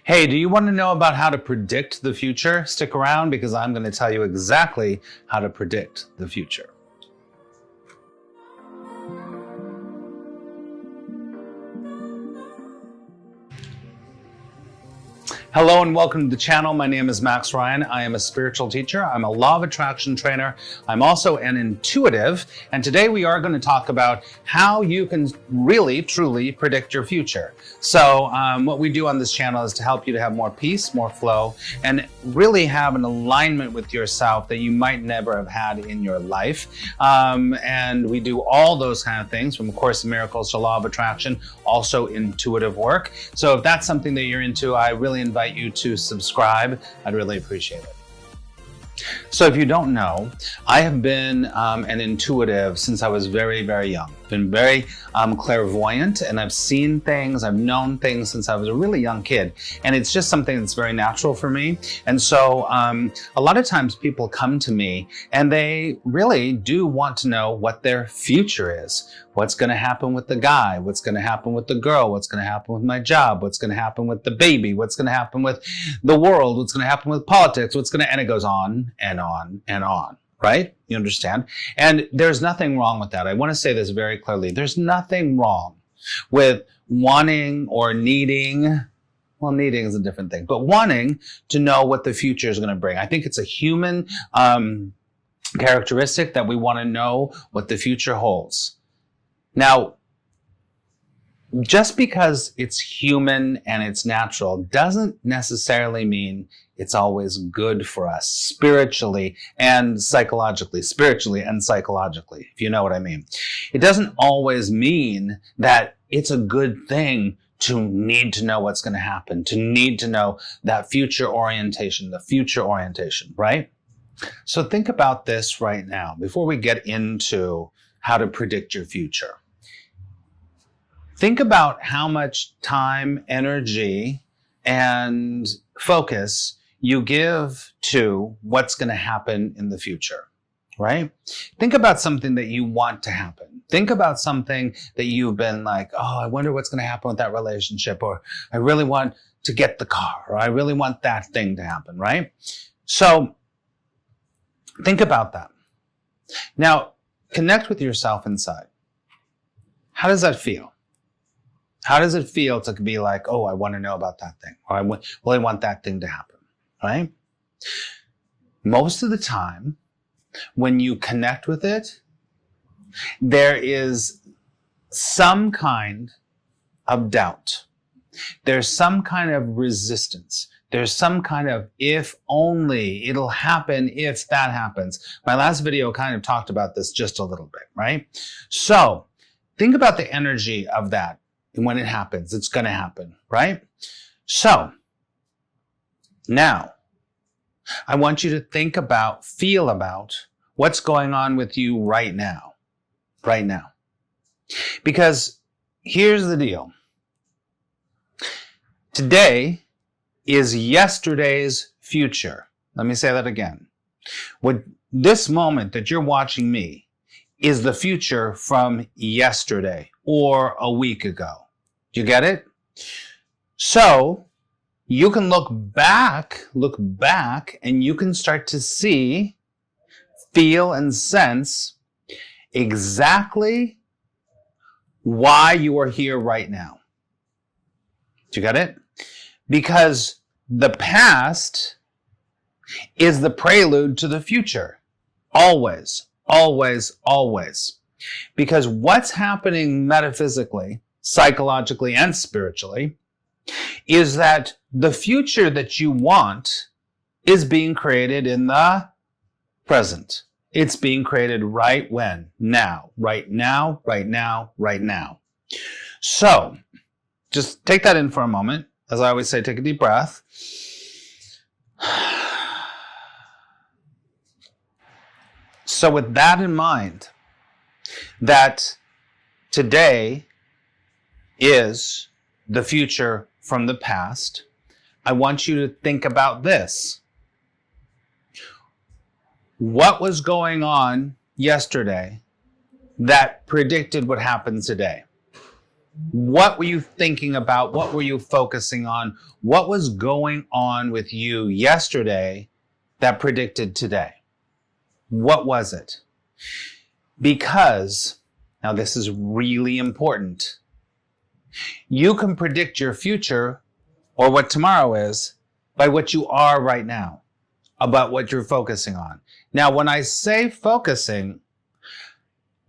Hey, do you want to know about how to predict the future? Stick around because I'm going to tell you exactly how to predict the future. Hello and welcome to the channel. My name is Max Ryan. I am a spiritual teacher. I'm a law of attraction trainer. I'm also an intuitive. And today we are going to talk about how you can really, truly predict your future. So what we do on this channel is to help you to have more peace, more flow, and really have an alignment with yourself that you might never have had in your life. And we do all those kind of things, from Course in Miracles to Law of Attraction, also intuitive work. So if that's something that you're into, I really invite you to subscribe. I'd really appreciate it. So if you don't know, I have been an intuitive since I was very, very young. Been very clairvoyant, and I've seen things, I've known things since I was a really young kid. And it's just something that's very natural for me. And so a lot of times people come to me and they really do want to know what their future is. What's going to happen with the guy? What's going to happen with the girl? What's going to happen with my job? What's going to happen with the baby? What's going to happen with the world? What's going to happen with politics? And it goes on and on and on, right? You understand? And there's nothing wrong with that. I want to say this very clearly. There's nothing wrong with wanting or needing, well, needing is a different thing, but wanting to know what the future is going to bring. I think it's a human characteristic that we want to know what the future holds. Now, just because it's human and it's natural doesn't necessarily mean it's always good for us spiritually and psychologically, if you know what I mean. It doesn't always mean that it's a good thing to need to know what's going to happen, to need to know that future orientation, right? So think about this right now before we get into how to predict your future. Think about how much time, energy, and focus you give to what's going to happen in the future, right? Think about something that you want to happen. Think about something that you've been like, oh, I wonder what's going to happen with that relationship, or I really want to get the car, or I really want that thing to happen, right? So think about that. Now, connect with yourself inside. How does that feel? How does it feel to be like, oh, I want to know about that thing, or I really want that thing to happen, right? Most of the time, when you connect with it, there is some kind of doubt. There's some kind of resistance. There's some kind of, if only, it'll happen if that happens. My last video kind of talked about this just a little bit, right? So think about the energy of that. And when it happens, it's going to happen, right? So now I want you to think about, feel about what's going on with you right now. Because here's the deal. Today is yesterday's future. Let me say that again. What this moment that you're watching me is the future from yesterday or a week ago. Do you get it? So you can look back, and you can start to see, feel, and sense exactly why you are here right now. Do you get it? Because the past is the prelude to the future. Always. Because what's happening metaphysically, psychologically, and spiritually is that the future that you want is being created in the present. It's being created right when? Now. Right now. So, just take that in for a moment. As I always say, take a deep breath. So with that in mind, that today is the future from the past, I want you to think about this. What was going on yesterday that predicted what happened today? What were you thinking about? What were you focusing on? What was going on with you yesterday that predicted today? What was it? Because, now this is really important, you can predict your future or what tomorrow is by what you are right now, about what you're focusing on. Now, when I say focusing,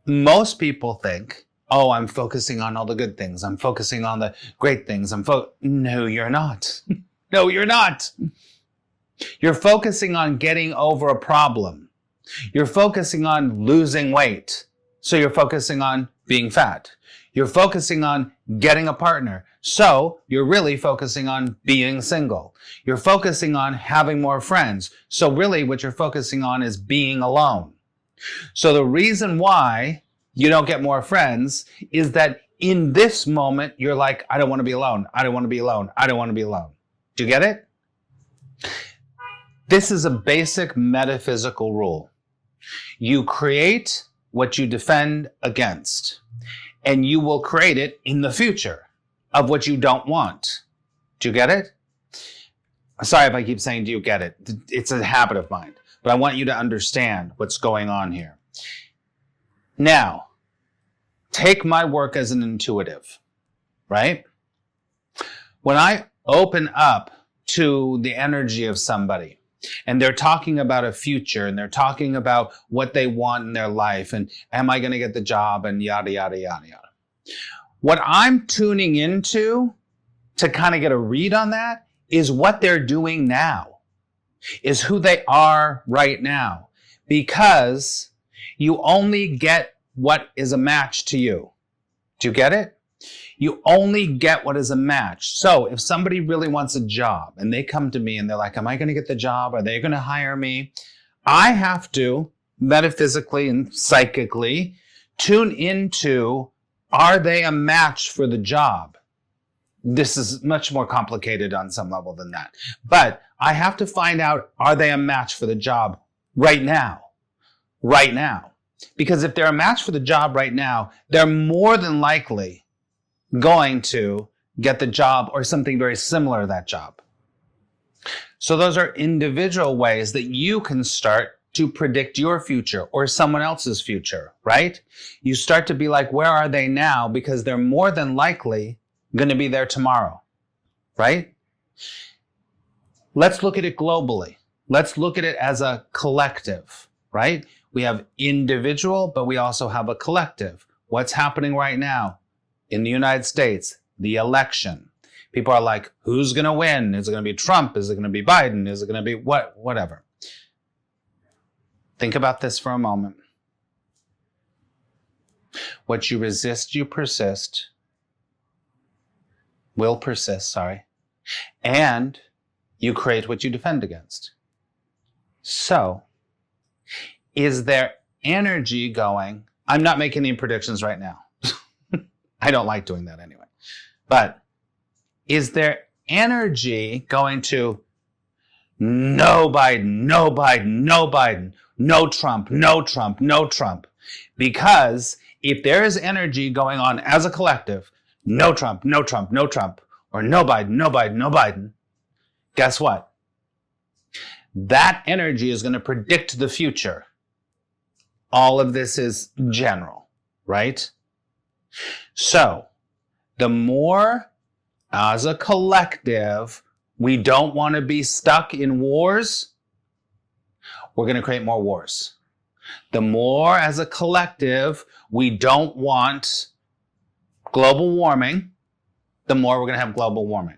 most people think, oh, I'm focusing on all the good things. I'm focusing on the great things. No, you're not. No, you're not. You're focusing on getting over a problem. You're focusing on losing weight. So you're focusing on being fat. You're focusing on getting a partner. So you're really focusing on being single. You're focusing on having more friends. So really what you're focusing on is being alone. So the reason why you don't get more friends is that in this moment, you're like, I don't want to be alone. I don't want to be alone. I don't want to be alone. Do you get it? This is a basic metaphysical rule. You create what you defend against, and you will create it in the future of what you don't want. Do you get it? Sorry if I keep saying, do you get it? It's a habit of mine, but I want you to understand what's going on here. Now, take my work as an intuitive, right? When I open up to the energy of somebody and they're talking about a future and they're talking about what they want in their life and am I going to get the job and yada, yada, yada, yada. What I'm tuning into to kind of get a read on that is what they're doing now, is who they are right now, because you only get what is a match to you. Do you get it? You only get what is a match. So if somebody really wants a job and they come to me and they're like, am I going to get the job? Are they going to hire me? I have to metaphysically and psychically tune into, are they a match for the job? This is much more complicated on some level than that. But I have to find out, are they a match for the job right now? Right now. Because if they're a match for the job right now, they're more than likely going to get the job or something very similar to that job. So those are individual ways that you can start to predict your future or someone else's future, right? You start to be like, where are they now? Because they're more than likely going to be there tomorrow, right? Let's look at it globally. Let's look at it as a collective, right? We have individual, but we also have a collective. What's happening right now in the United States? The election. People are like, who's going to win? Is it going to be Trump? Is it going to be Biden? Is it going to be whatever? Think about this for a moment. What you resist, you persist. Will persist, sorry. And you create what you defend against. So, is there energy going? I'm not making any predictions right now. I don't like doing that anyway. But is there energy going to no Biden, no Biden, no Biden, no Trump, no Trump, no Trump? Because if there is energy going on as a collective, no Trump, no Trump, no Trump, or no Biden, no Biden, no Biden, guess what? That energy is going to predict the future. All of this is general, right? So, the more as a collective we don't want to be stuck in wars, we're going to create more wars. The more as a collective we don't want global warming, the more we're going to have global warming.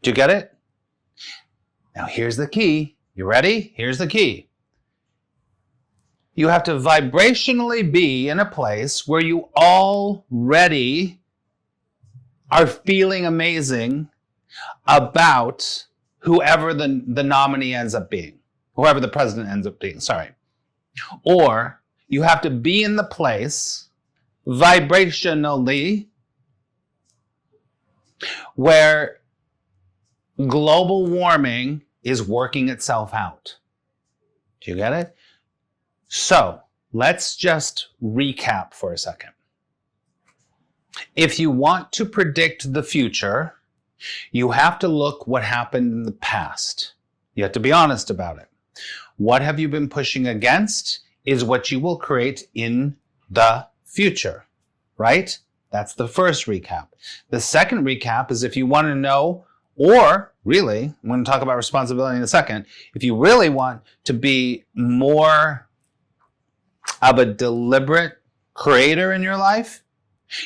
Do you get it? Now here's the key. You ready? Here's the key. You have to vibrationally be in a place where you already are feeling amazing about whoever the nominee ends up being, whoever the president ends up being, sorry. Or you have to be in the place vibrationally where global warming is working itself out. Do you get it? So let's just recap for a second. If you want to predict the future, you have to look what happened in the past. You have to be honest about it. What have you been pushing against is what you will create in the future, right? That's the first recap. The second recap is if you want to know, or really, I'm going to talk about responsibility in a second, if you really want to be more of a deliberate creator in your life,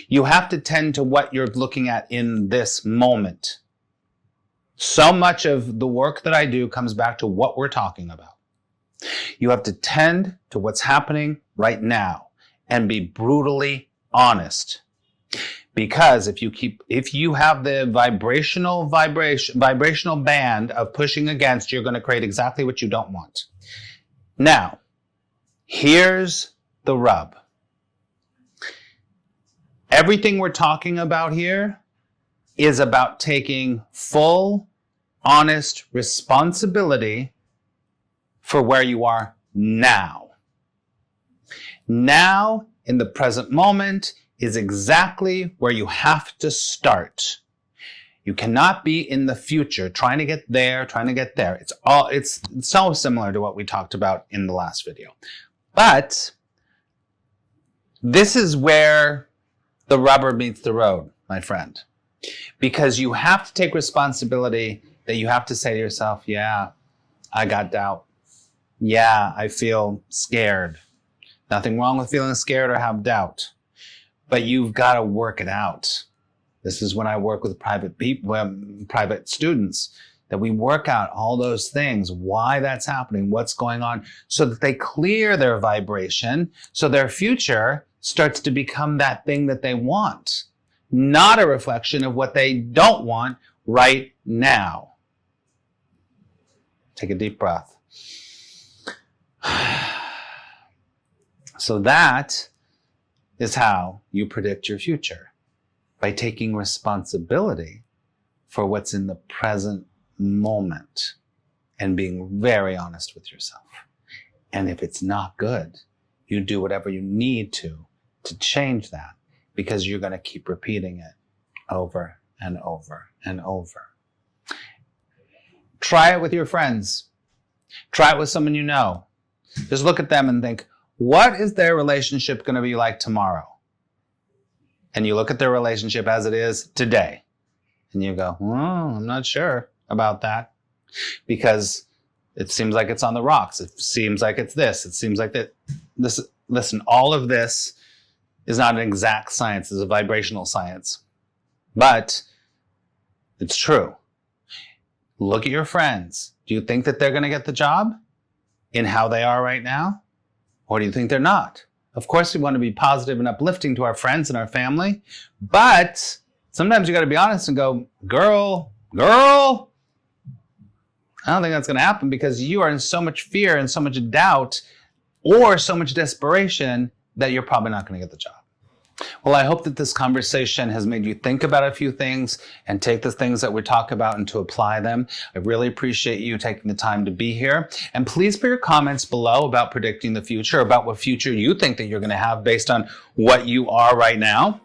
you have to tend to what you're looking at in this moment. So much of the work that I do comes back to what we're talking about. You have to tend to what's happening right now and be brutally honest. Because if you have the vibrational band of pushing against, you're going to create exactly what you don't want. Now, here's the rub. Everything we're talking about here is about taking full, honest responsibility for where you are now. Now, in the present moment, is exactly where you have to start. You cannot be in the future trying to get there. It's so similar to what we talked about in the last video. But this is where the rubber meets the road, my friend. Because you have to take responsibility that you have to say to yourself, yeah, I got doubt. Yeah, I feel scared. Nothing wrong with feeling scared or have doubt. But you've got to work it out. This is when I work with private students, that we work out all those things, why that's happening, what's going on, so that they clear their vibration, so their future starts to become that thing that they want, not a reflection of what they don't want right now. Take a deep breath. So that is how you predict your future, by taking responsibility for what's in the present moment and being very honest with yourself. And if it's not good, you do whatever you need to change that, because you're going to keep repeating it over and over and over. Try it with your friends. Try it with someone you know. Just look at them and think, what is their relationship going to be like tomorrow? And you look at their relationship as it is today. And you go, I'm not sure about that. Because it seems like it's on the rocks. It seems like it's this. It seems like that. Listen, all of this is not an exact science. It's a vibrational science. But it's true. Look at your friends. Do you think that they're going to get the job in how they are right now? Or do you think they're not? Of course, we want to be positive and uplifting to our friends and our family, but sometimes you got to be honest and go, girl, I don't think that's going to happen, because you are in so much fear and so much doubt or so much desperation that you're probably not going to get the job. Well, I hope that this conversation has made you think about a few things and take the things that we talk about and to apply them. I really appreciate you taking the time to be here. And please put your comments below about predicting the future, about what future you think that you're going to have based on what you are right now.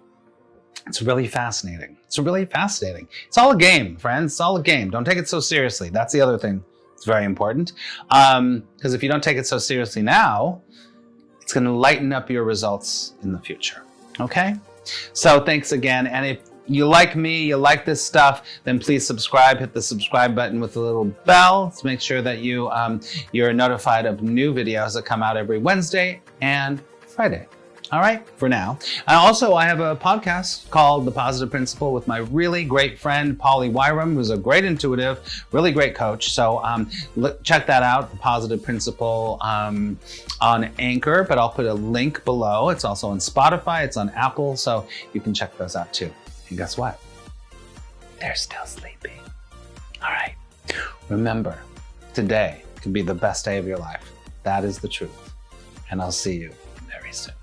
It's really fascinating. It's It's all a game, friends. It's all a game. Don't take it so seriously. That's the other thing. It's very important. Because if you don't take it so seriously now, it's going to lighten up your results in the future. Okay? So thanks again. And if you like me, you like this stuff, then please subscribe. Hit the subscribe button with the little bell to make sure that you're notified of new videos that come out every Wednesday and Friday. All right, for now. I have a podcast called The Positive Principle with my really great friend, Polly Wyram, who's a great intuitive, really great coach. So check that out, The Positive Principle on Anchor, but I'll put a link below. It's also on Spotify, it's on Apple, so you can check those out too. And guess what? They're still sleeping. All right. Remember, today could be the best day of your life. That is the truth. And I'll see you very soon.